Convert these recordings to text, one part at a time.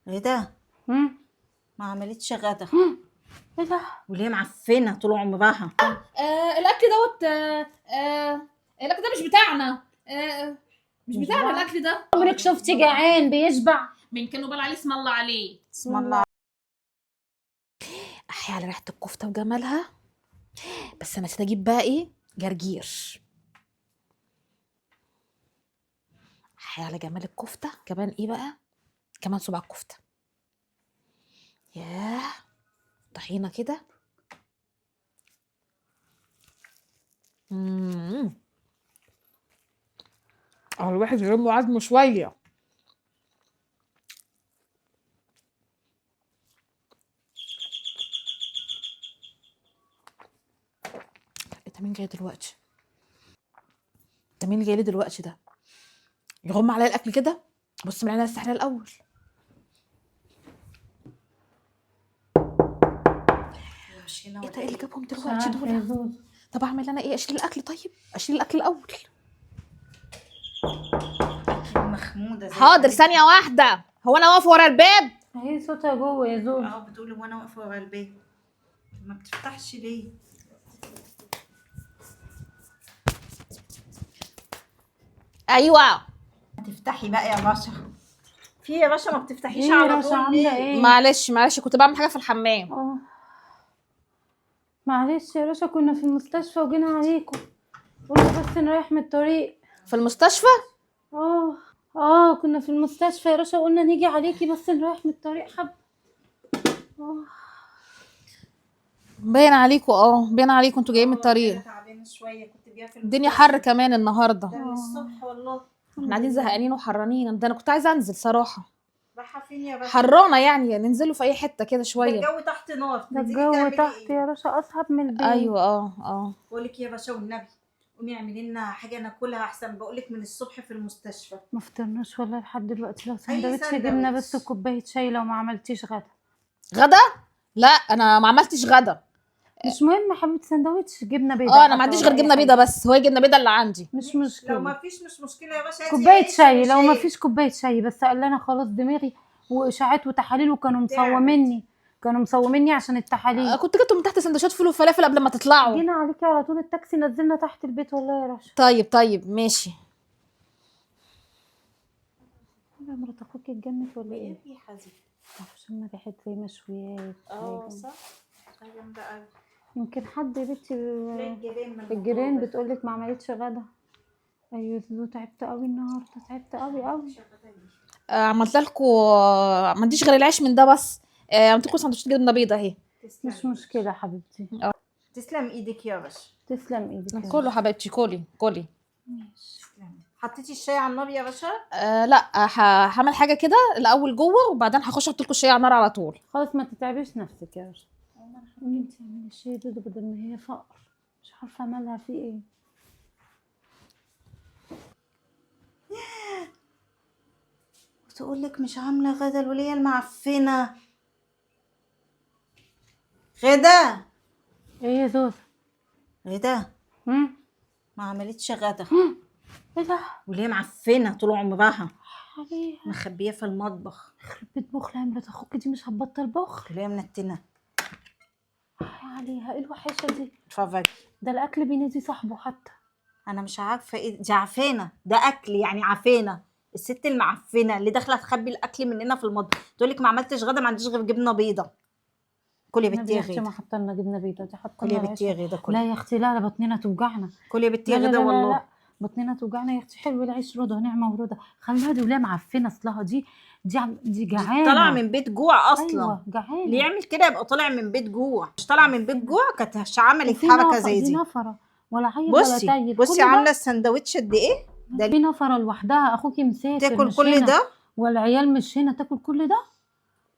ايه ده؟ هم؟ ما عملتش غدا. ايه ده؟ وليه معفنه طول عمرها؟ الاكل دوت الاكل ده مش بتاعنا. مش بتاعنا الاكل ده. عمرك شفتي جعان بيشبع؟ من كانوا بال عليه اسم الله عليه. اسم الله. احيا على ريحه الكفته وجمالها. بس انا نسيت اجيب بقى ايه، جرجير. احيا على جمال الكفته كمان. ايه بقى كمان؟ صباع الكفته. ياه، طحينه كده. الواحد يرمي عزمه شويه. انت مين جاي دلوقتي؟ انت مين جاي لي دلوقتي ده؟ يغم عليا الاكل كده. بص من عينيا السحله الاول. مش هنا ايه ولا ده؟ ايه اللي ايه؟ جابهم مش دلوقتي عارفة يا دول؟ زوز. طب اعمل انا ايه؟ اشيل الاكل؟ طيب اشيل الاكل الاول. مخموده زي حاضر، ثانيه واحده. هو انا واقف ورا الباب؟ هي صوتها جوه يا زوز. بتقولي وانا واقفه ورا البيت. ما بتفتحش ليه؟ ايوه. تفتحي بقى يا باشا. في يا باشا ما بتفتحيش ايه على رشا طول عاملة ليه؟ ايه؟ معلش كنت بعمل حاجه في الحمام. معلش يا رشا، كنا في المستشفى وجينا عليكم. قلنا بس نريح من الطريق. في المستشفى؟ كنا في المستشفى يا رشا، قلنا نيجي عليكي بس نريح من الطريق حب. باين عليكم انتوا جايين من الطريق. تعبانه شويه، كنت جايه في الدنيا المستشفى. حر كمان النهارده. ده من الصبح والله. احنا قاعدين زهقانين وحرانين. ده انا كنت عايزه انزل صراحه. رايحه فين يا باشا؟ حرانه يعني ننزلوا في اي حته كده ده شويه. الجو تحت نار. ده تنزلي الجو تعملي تحت ايه؟ يا رشا اصعب من البيت. ايوه اه. بقول لك يا باشا والنبي قومي اعملي لنا حاجه ناكلها احسن. بقول لك من الصبح في المستشفى. ما فطرناش والله لحد دلوقتي. لو ساندوتش. سندوتش جبنه بس وكوبايه شاي لو ما عملتيش غدا. غدا؟ لا انا ما عملتش غدا. مش مهم يا حبيبتي، سندوتش جبنه بيضاء. انا ما عنديش غير جبنه بيضه بس. هو الجبنه بيضه اللي عندي. مش لو مشكله. ما فيش مش مشكله يا باشا. هاتي كوبايه عيش شاي لو ما وشاي. فيش كوبايه شاي بس. قال لنا خلاص دماغي واشاعات وتحاليل وكانوا مصوميني عشان التحاليل. كنت جبت من تحت سندوتشات فول وفلافل قبل ما تطلعوا. جينا عليكي على طول، التاكسي نزلنا تحت البيت والله يا رشا. طيب ماشي. مرات اخوك اتجنت ولا ايه؟ ايه حزين؟ عشان ريحه زي مشويات. صح. جامده قوي. يمكن حد يا بنتي الجيران الجيران بتقولك ما عملتش غدا. ايوه زو، تعبت قوي النهارده، تعبت قوي. عملت لكم. ما عنديش غير العيش من ده بس. عملت لكم سندوتشات جبنه بيضه اهي. مش مشكله حبيبتي. تسلم ايدك يا باشا. تسلم ايدك. كله حبيبتي. كلي. ماشي. حطيتي الشاي على النار يا باشا؟ لا هعمل حاجه كده الاول جوه وبعدين هخش احط لكم الشاي على النار على طول. خلاص ما تتعبيش نفسك يا رشا. انت اعملي الشاي ده بدل ما هي فقر. مش عارفه مالها في ايه. تقول لك مش عامله غدا الوليه المعفنه. غدا. ايه يا زوزة؟ غدا ما ما عملتش غدا. ايه ده؟ وليه معفنه طول عمرها عليها مخبيه في المطبخ. بتبخ. لا مرات اخوك دي مش هتبطل بخ. وليه منتنه. عليها ايه الوحشه دي؟ اتفرجي. ده الاكل بينادي صاحبه حتى. انا مش عارفه ايه دي. عفانه ده اكل يعني عفانه. الست المعفنه اللي داخله تخبي الاكل مننا في المطبخ تقول لك ما عملتش غدا، ما عنديش غير جبنه بيضه. كلي يا بنتي يا يا اختي ما غدا. حط لنا جبنه بيضه، دي حط كلي يا لنا بنتي يا غدا. كلي. لا يا اختي لا بطننا توجعنا. كلي يا بنتي يا لا غدا والله. لا بطننا توجعنا يا اختي. حلو العيش رضا ونعمه ورضا. خليها دي ولا معفنه اصلها. دي جعانه. طالعه من بيت جوع اصلا. ايوه جعانه. اللي يعمل كده يبقى طالع من بيت جوع. مش طالعه من بيت جوع كانت عملت وفي حركه نفر زي دي دي. نفره ولا عيل ولا تايب. بصي كل عامله ده السندوتش قد ايه. ده في نفره لوحدها. اخوكي مسافر تاكل مش كل هنا. ده. والعيال مش هنا تاكل كل ده.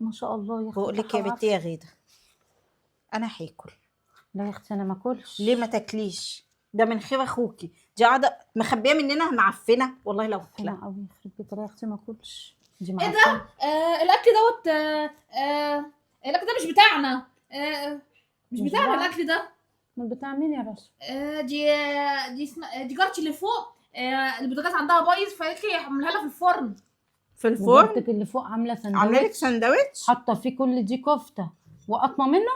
ما شاء الله يا اختي. بقول لك يا بنتي يا غدا انا هاكل. لا يا اختي انا ما اكلش. ليه ما تاكليش؟ ده من خير اخوكي. دي قاعده مخبيه مننا معفنه والله لو لا اكلها. قوي يخرب بيت يا اختي ما اكلش. دي ايه معفنه. ده؟ الاكل دوت الاكل ده مش بتاعنا. مش مش بتاعنا بتاع- الاكل ده. من بتاع مين يا باشا؟ دي اسمها دي جارتي اللي فوق. البوتاجاز عندها بايظ فقالت لي اعملها لها في الفرن. في الفرن وجارتك اللي فوق عامله عامله لك سندوتش سندوتش. حاطه فيه كل دي كفته وقطمه منه،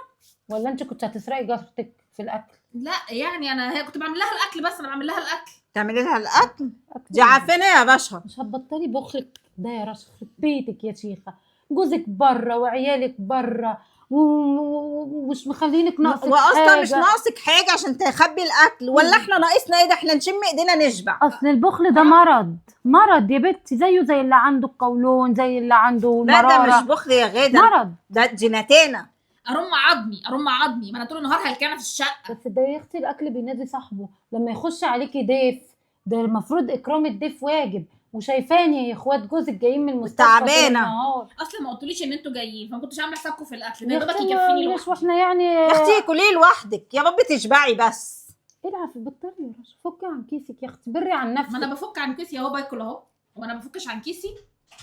ولا انت كنت هتسرقي جارتك في الاكل؟ لا يعني انا هي كنت بعمل لها الاكل، بس انا بعمل لها الاكل. تعملي لها الاكل؟ أكل دي إيه؟ عارفانه يا باشا. مش هتبطلي بخك ده يا رشا، يخرب بيتك يا شيخه. جوزك بره وعيالك بره ومش مخلينك ناقصك واصلا مش حاجه. ناقصك حاجه عشان تخبي الاكل، ولا احنا ناقصنا ايه؟ ده احنا نشم ايدينا نشبع. اصل البخل ده مرض، مرض يا بنتي، زيه زي اللي عنده القولون، زي اللي عنده لا ده مش المراره. بخل يا غاده، مرض. ده جيناتنا. ارم عظمي، ما انا طول النهار هلكانه في الشقه. بس ده يا اختي الاكل بينادي صاحبه، لما يخش عليكي ضيف ده المفروض اكرام الضيف واجب. وشايفاني يا اخوات جوزك جايين من المستشفى طول تعبانة. النهار. اصلا ما قلتوليش ان انتوا جايين، فما كنتش عامله حسابكم في الاكل، ده يا يا دوبك اختي يكفيني مش لوحدي. واحنا يعني يا اختي كلي لوحدك يا رب تشبعي بس. العب بطلي يا رشا، فكي عن كيسك يا اختي، بري عن نفسك. ما انا بفك عن كيسي اهو، باكل اهو، وانا بفكش عن كيسي.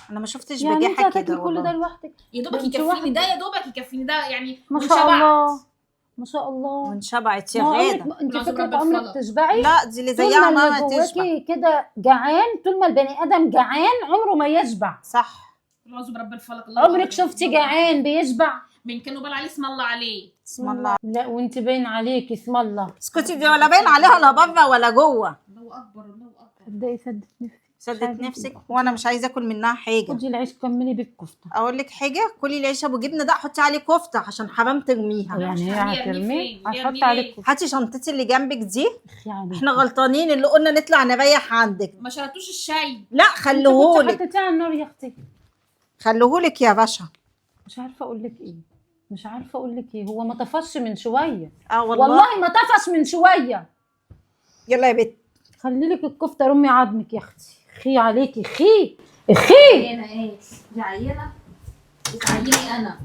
انا ما شفتش يعني انت بجاحه هتاكلي كده كل ده والله. لوحدك؟ يا دوبك ده انت يكفيني واحدة. ده، يا دوبك يكفيني ده يعني. ما شاء وانشبعت. الله ما شاء الله. وانشبعت يا ما عمرك غاده. انت والعظيم فكرة رب عمرك الفلق. تشبعي؟ لا دي اللي طول زيها ما ماما اللي تشبع. جواكي كده جعان، طول ما البني ادم جعان عمره ما يشبع. صح. والعظيم رب الفلق. الله عمرك أكبر. شفتي الله جعان أكبر. بيشبع؟ من كانوا بال عليه اسم الله عليه. بسم الله. لا وانت باين عليكي اسم الله. اسكتي، دي ولا باين عليها لا بره ولا جوه. الله اكبر الله اكبر. صدقي سدت نفسي. سدت نفسك وانا مش عايزه اكل منها حاجه. خدي العيش كملي بالكفته. اقول لك حاجه، كلي العيش ابو جبنه ده، حطي عليه كفته عشان حرام ترميها. يعني هي هرميه هترميه فين؟ هتحط هرميه عليه ليه؟ كفته. هاتي شنطتي اللي جنبك دي. اخي عليكي. احنا غلطانين اللي قلنا نطلع نريح عندك. ما شربتوش الشاي. لا انت كنت خلوهولك، حطيتيه على النار يا اختي. خلوهولك يا باشا. مش عارفه اقول لك ايه، مش عارفه اقول لك ايه، هو ما طفش من شويه. اه والله. والله ما طفش من شويه. يلا يا بت. خلي لك الكفته رمي عظمك يا اختي. خي عليكي خي اخي. انا ايه؟ دي عينه بتعيني انا.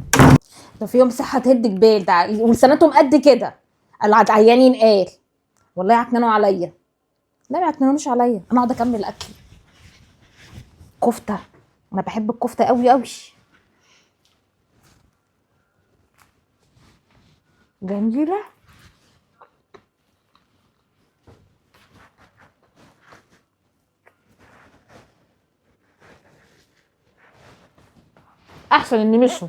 ده في يوم صحة تهد جبال، ده ولسانتهم قد كده. العيانين قال والله عكننوا عليا. لا ما عكننوش عليا، انا اقعد اكمل اكل. كفته، انا بحب الكفته قوي قوي. جميله. احسن اني مشوا.